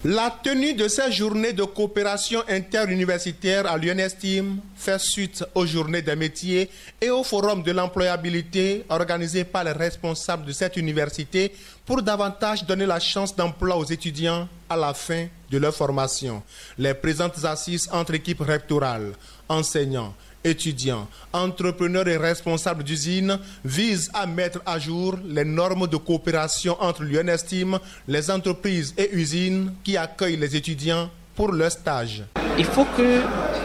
La tenue de ces journées de coopération interuniversitaire à l'UNESTIM fait suite aux journées des métiers et au forum de l'employabilité organisé par les responsables de cette université pour davantage donner la chance d'emploi aux étudiants à la fin de leur formation. Les présentes assises entre équipes rectorales, enseignants, étudiants, entrepreneurs et responsables d'usines visent à mettre à jour les normes de coopération entre l'UNESTIM, les entreprises et usines qui accueillent les étudiants pour leur stage. Il faut que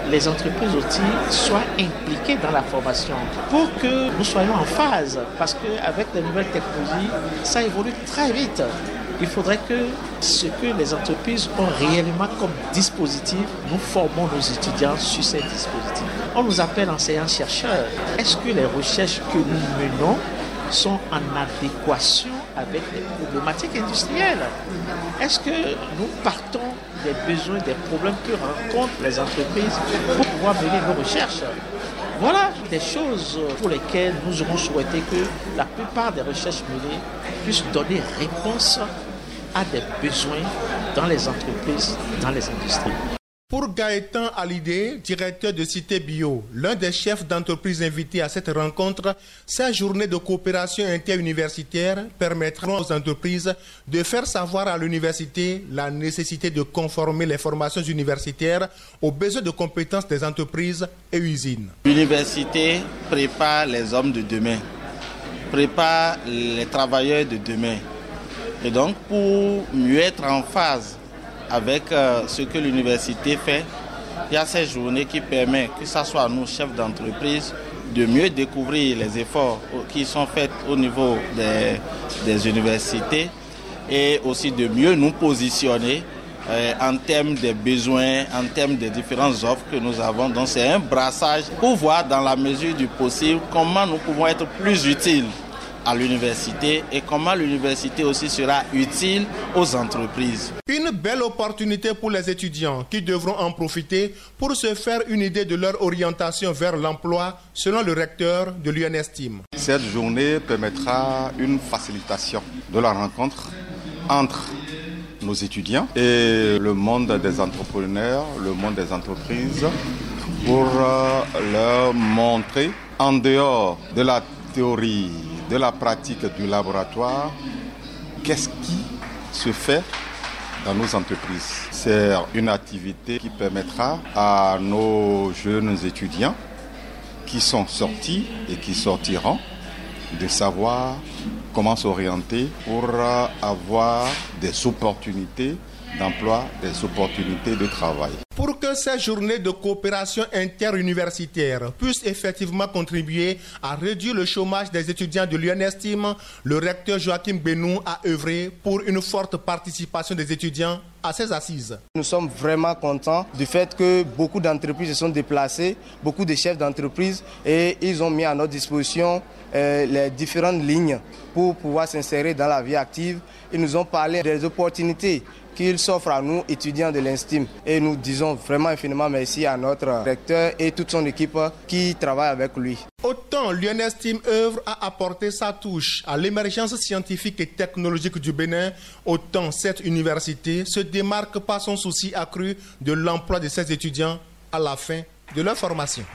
les entreprises aussi soient impliquées dans la formation pour que nous soyons en phase, parce qu'avec les nouvelles technologies, ça évolue très vite. Il faudrait que ce que les entreprises ont réellement comme dispositif, nous formons nos étudiants sur ces dispositifs. On nous appelle enseignants-chercheurs. Est-ce que les recherches que nous menons sont en adéquation avec les problématiques industrielles? Est-ce que nous partons des besoins, des problèmes que rencontrent les entreprises pour pouvoir mener nos recherches? Voilà des choses pour lesquelles nous aurons souhaité que la plupart des recherches menées puissent donner réponse à des besoins dans les entreprises, dans les industries. Pour Gaëtan Hallyday, directeur de Cité Bio, l'un des chefs d'entreprise invités à cette rencontre, ces journées de coopération interuniversitaire permettront aux entreprises de faire savoir à l'université la nécessité de conformer les formations universitaires aux besoins de compétences des entreprises et usines. L'université prépare les hommes de demain, prépare les travailleurs de demain. Et donc, pour mieux être en phase avec ce que l'université fait, il y a ces journées qui permettent, que ce soit nous, chefs d'entreprise, de mieux découvrir les efforts qui sont faits au niveau des universités et aussi de mieux nous positionner en termes des besoins, en termes des différentes offres que nous avons. Donc c'est un brassage pour voir dans la mesure du possible comment nous pouvons être plus utiles à l'université et comment l'université aussi sera utile aux entreprises. Une belle opportunité pour les étudiants qui devront en profiter pour se faire une idée de leur orientation vers l'emploi selon le recteur de l'UNESTIM. Cette journée permettra une facilitation de la rencontre entre nos étudiants et le monde des entrepreneurs, le monde des entreprises pour leur montrer en dehors de la théorie, de la pratique du laboratoire, qu'est-ce qui se fait dans nos entreprises. C'est une activité qui permettra à nos jeunes étudiants qui sont sortis et qui sortiront de savoir comment s'orienter pour avoir des opportunités d'emploi, des opportunités de travail. Pour que ces journées de coopération interuniversitaire puissent effectivement contribuer à réduire le chômage des étudiants de l'UNESTIM, le recteur Joachim Benou a œuvré pour une forte participation des étudiants à ces assises. Nous sommes vraiment contents du fait que beaucoup d'entreprises se sont déplacées, beaucoup de chefs d'entreprise, et ils ont mis à notre disposition les différentes lignes pour pouvoir s'insérer dans la vie active. Ils nous ont parlé des opportunités qu'il s'offre à nous, étudiants de l'INSTIM. Et nous disons vraiment infiniment merci à notre recteur et toute son équipe qui travaille avec lui. Autant l'UNESTIM œuvre à apporter sa touche à l'émergence scientifique et technologique du Bénin, autant cette université se démarque par son souci accru de l'emploi de ses étudiants à la fin de leur formation.